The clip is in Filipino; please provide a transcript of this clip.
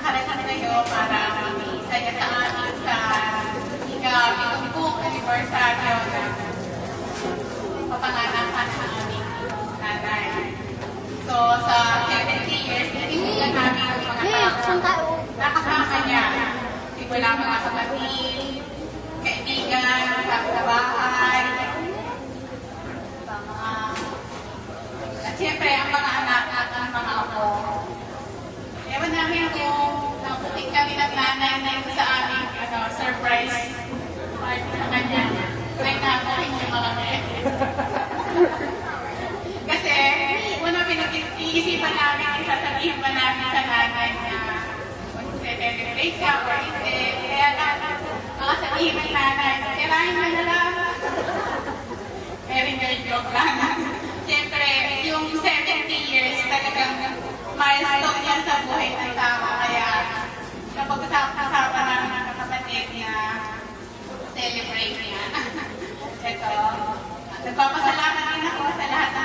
nakarating kayo para mag-isaya sa amin sa ika-pitong anibersaryo na papanganakan sa aming nanay. So, sa 70 years, natimulan namin ang mga tao nakasama niya. Simula mga kapatid, kaibigan, sa bahay, at siyempre ang mga anak at ang mga apo. Ewan namin kung nabuting kami ng nanay na ito sa aming surprise party sa kanya. Ay nabuting yung mga kasi una pinag-iisipan namin, sasabihin pa namin sa nanay na mag-celebrate siya or hindi. Kaya mga sabihin ng nanay, kirahin mo na lang. Very joke lang. Siyempre, yung 70 years talagang milestone yan sa buhay ng tao. Kaya kapag kasama ng mga kapatid niya, celebrate niya. Ito, nagpapasalamat din ako sa lahat ng